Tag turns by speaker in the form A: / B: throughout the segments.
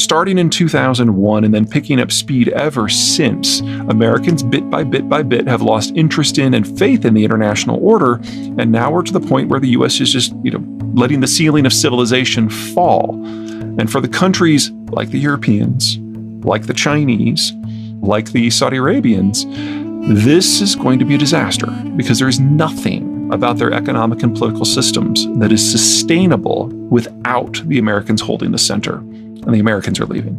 A: starting in 2001 and then picking up speed ever since, Americans bit by bit have lost interest in and faith in the international order, and now we're to the point where the U.S. is just, letting the ceiling of civilization fall. And for the countries like the Europeans, like the Chinese, like the Saudi Arabians, this is going to be a disaster because there is nothing about their economic and political systems that is sustainable without the Americans holding the center. And the Americans are leaving.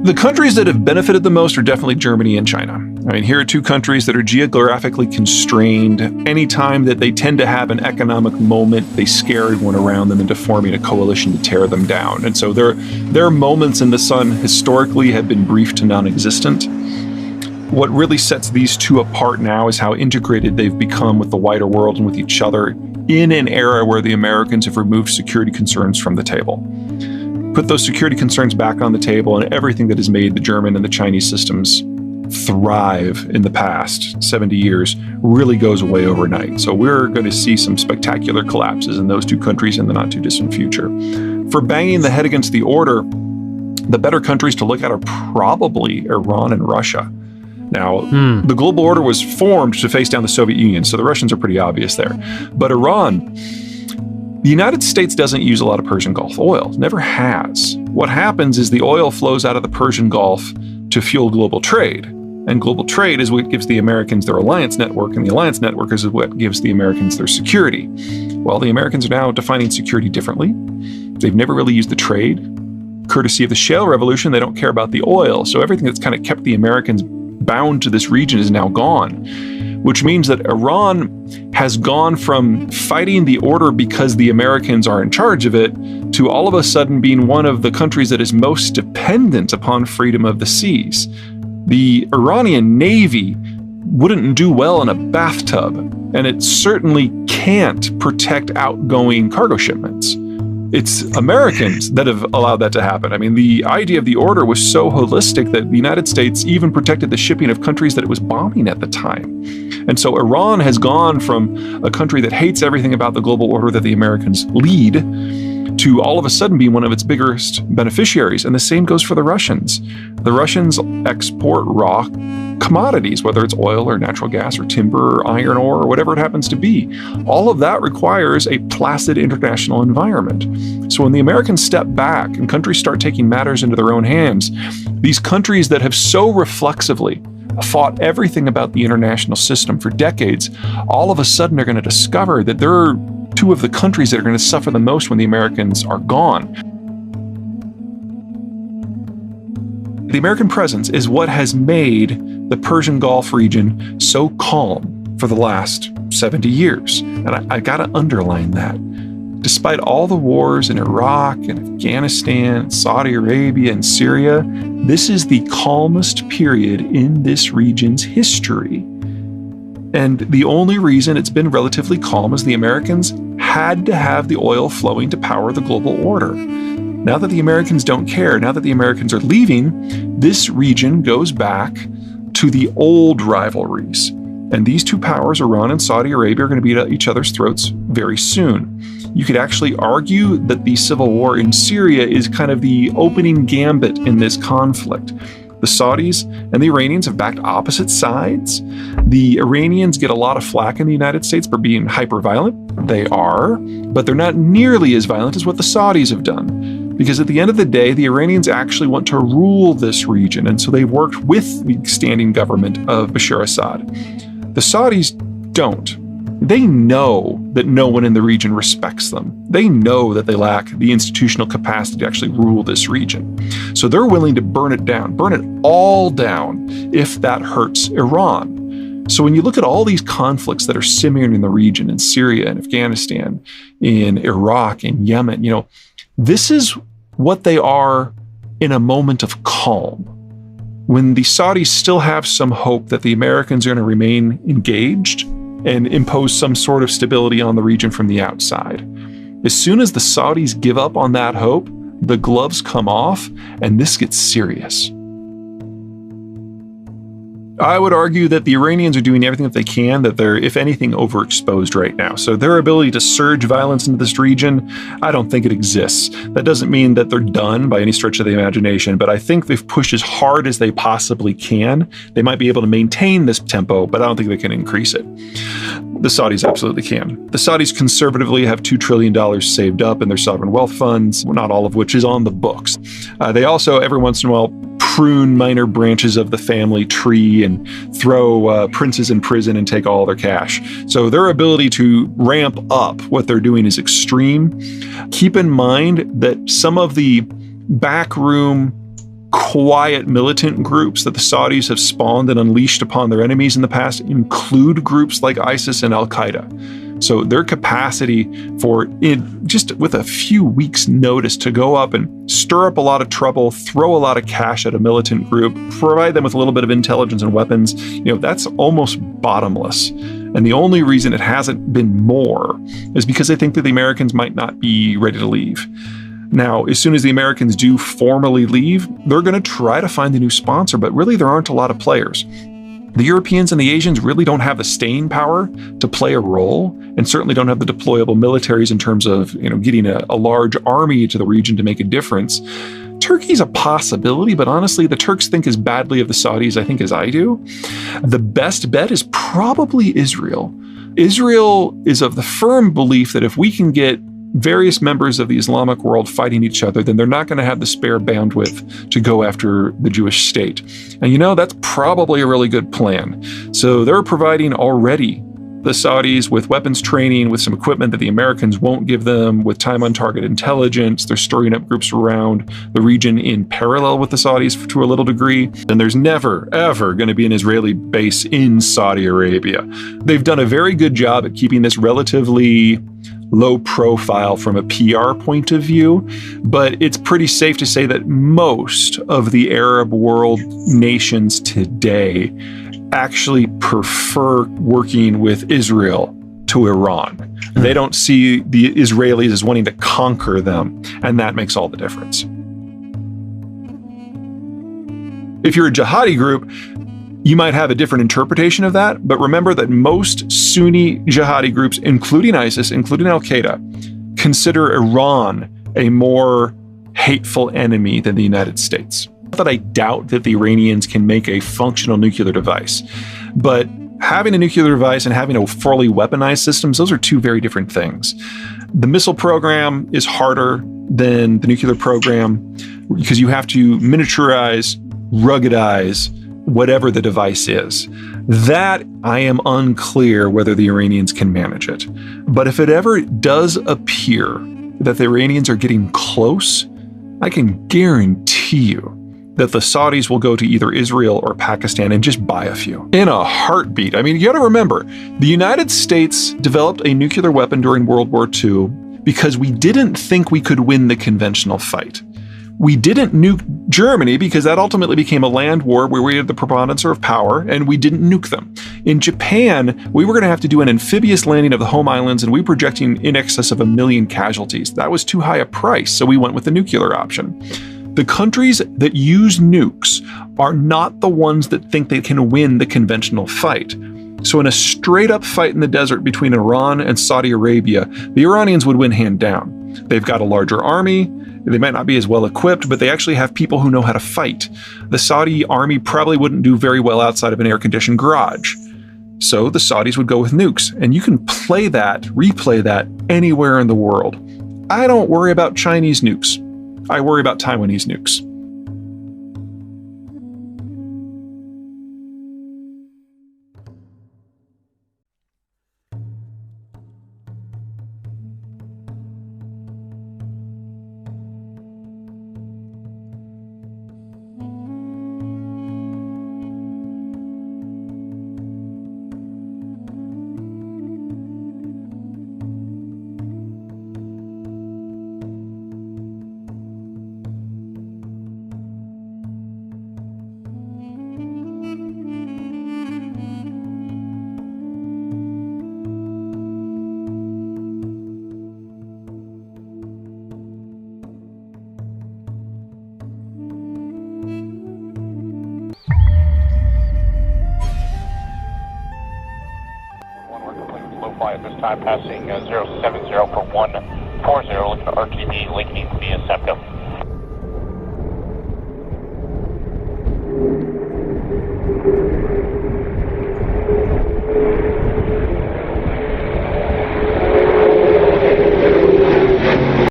A: The countries that have benefited the most are definitely Germany and China. Here are two countries that are geographically constrained. Anytime that they tend to have an economic moment, they scare everyone around them into forming a coalition to tear them down. And so their moments in the sun historically have been brief to non-existent. What really sets these two apart now is how integrated they've become with the wider world and with each other in an era where the Americans have removed security concerns from the table. Put those security concerns back on the table, and everything that has made the German and the Chinese systems thrive in the past 70 years really goes away overnight. So we're going to see some spectacular collapses in those two countries in the not too distant future. For banging the head against the order, the better countries to look at are probably Iran and Russia. Now, the global order was formed to face down the Soviet Union, so the Russians are pretty obvious there. But Iran, the United States doesn't use a lot of Persian Gulf oil, never has. What happens is the oil flows out of the Persian Gulf to fuel global trade. And global trade is what gives the Americans their alliance network, and the alliance network is what gives the Americans their security. Well, the Americans are now defining security differently. They've never really used the trade. Courtesy of the shale revolution, they don't care about the oil. So everything that's kind of kept the Americans bound to this region is now gone, which means that Iran has gone from fighting the order because the Americans are in charge of it to all of a sudden being one of the countries that is most dependent upon freedom of the seas. The Iranian Navy wouldn't do well in a bathtub, and it certainly can't protect outgoing cargo shipments. It's Americans that have allowed that to happen. The idea of the order was so holistic that the United States even protected the shipping of countries that it was bombing at the time. And so Iran has gone from a country that hates everything about the global order that the Americans lead to all of a sudden being one of its biggest beneficiaries. And the same goes for the Russians. The Russians export raw commodities, whether it's oil or natural gas or timber or iron ore or whatever it happens to be. All of that requires a placid international environment. So when the Americans step back and countries start taking matters into their own hands, these countries that have so reflexively fought everything about the international system for decades, all of a sudden are going to discover that there are two of the countries that are going to suffer the most when the Americans are gone. The American presence is what has made the Persian Gulf region so calm for the last 70 years. And I got to underline that. Despite all the wars in Iraq and Afghanistan, Saudi Arabia, and Syria, this is the calmest period in this region's history. And the only reason it's been relatively calm is the Americans had to have the oil flowing to power the global order. Now that the Americans don't care, now that the Americans are leaving, this region goes back to the old rivalries. And these two powers, Iran and Saudi Arabia, are going to be at each other's throats very soon. You could actually argue that the civil war in Syria is kind of the opening gambit in this conflict. The Saudis and the Iranians have backed opposite sides. The Iranians get a lot of flack in the United States for being hyper-violent. They are, but they're not nearly as violent as what the Saudis have done. Because at the end of the day, the Iranians actually want to rule this region, and so they worked with the standing government of Bashar Assad. The Saudis don't. They know that no one in the region respects them. They know that they lack the institutional capacity to actually rule this region. So they're willing to burn it all down if that hurts Iran. So when you look at all these conflicts that are simmering in the region, in Syria and Afghanistan, in Iraq and Yemen, this is what they are in a moment of calm. When the Saudis still have some hope that the Americans are going to remain engaged and impose some sort of stability on the region from the outside. As soon as the Saudis give up on that hope, the gloves come off and this gets serious. I would argue that the Iranians are doing everything that they can, that they're, if anything, overexposed right now. So their ability to surge violence into this region, I don't think it exists. That doesn't mean that they're done by any stretch of the imagination, but I think they've pushed as hard as they possibly can. They might be able to maintain this tempo, but I don't think they can increase it. The Saudis absolutely can. The Saudis conservatively have $2 trillion saved up in their sovereign wealth funds, not all of which is on the books. They also, every once in a while, prune minor branches of the family tree and throw princes in prison and take all their cash. So their ability to ramp up what they're doing is extreme. Keep in mind that some of the backroom, quiet militant groups that the Saudis have spawned and unleashed upon their enemies in the past include groups like ISIS and Al-Qaeda. So their capacity for, just with a few weeks' notice, to go up and stir up a lot of trouble, throw a lot of cash at a militant group, provide them with a little bit of intelligence and weapons, that's almost bottomless. And the only reason it hasn't been more is because they think that the Americans might not be ready to leave. Now, as soon as the Americans do formally leave, they're going to try to find a new sponsor, but really there aren't a lot of players. The Europeans and the Asians really don't have the staying power to play a role, and certainly don't have the deployable militaries in terms of, getting a large army to the region to make a difference. Turkey's a possibility, but honestly, the Turks think as badly of the Saudis, I think, as I do. The best bet is probably Israel. Israel is of the firm belief that if we can get various members of the Islamic world fighting each other, then they're not going to have the spare bandwidth to go after the Jewish state. And that's probably a really good plan. So they're providing already the Saudis with weapons training, with some equipment that the Americans won't give them, with time on target intelligence. They're stirring up groups around the region in parallel with the Saudis to a little degree. And there's never, ever going to be an Israeli base in Saudi Arabia. They've done a very good job at keeping this relatively low profile from a PR point of view, but it's pretty safe to say that most of the Arab world nations today actually prefer working with Israel to Iran. They don't see the Israelis as wanting to conquer them, and that makes all the difference. If you're a jihadi group, you might have a different interpretation of that, but remember that most Sunni jihadi groups, including ISIS, including Al-Qaeda, consider Iran a more hateful enemy than the United States. Not that I doubt that the Iranians can make a functional nuclear device, but having a nuclear device and having a fully weaponized systems, those are two very different things. The missile program is harder than the nuclear program because you have to miniaturize, ruggedize, whatever the device is. That I am unclear whether the Iranians can manage it. But if it ever does appear that the Iranians are getting close, I can guarantee you that the Saudis will go to either Israel or Pakistan and just buy a few. In a heartbeat. I mean, you gotta remember, the United States developed a nuclear weapon during World War II because we didn't think we could win the conventional fight. We didn't nuke Germany because that ultimately became a land war where we had the preponderance of power, and we didn't nuke them. In Japan, we were going to have to do an amphibious landing of the home islands, and we were projecting in excess of 1 million casualties. That was too high a price, so we went with the nuclear option. The countries that use nukes are not the ones that think they can win the conventional fight. So in a straight-up fight in the desert between Iran and Saudi Arabia, the Iranians would win hand down. They've got a larger army. They might not be as well equipped, but they actually have people who know how to fight. The Saudi army probably wouldn't do very well outside of an air-conditioned garage. So the Saudis would go with nukes, and you can play that, replay that anywhere in the world. I don't worry about Chinese nukes. I worry about Taiwanese nukes.
B: low fly at this time, passing 070 for 140, looking to RTB, Lake needs to be a septum.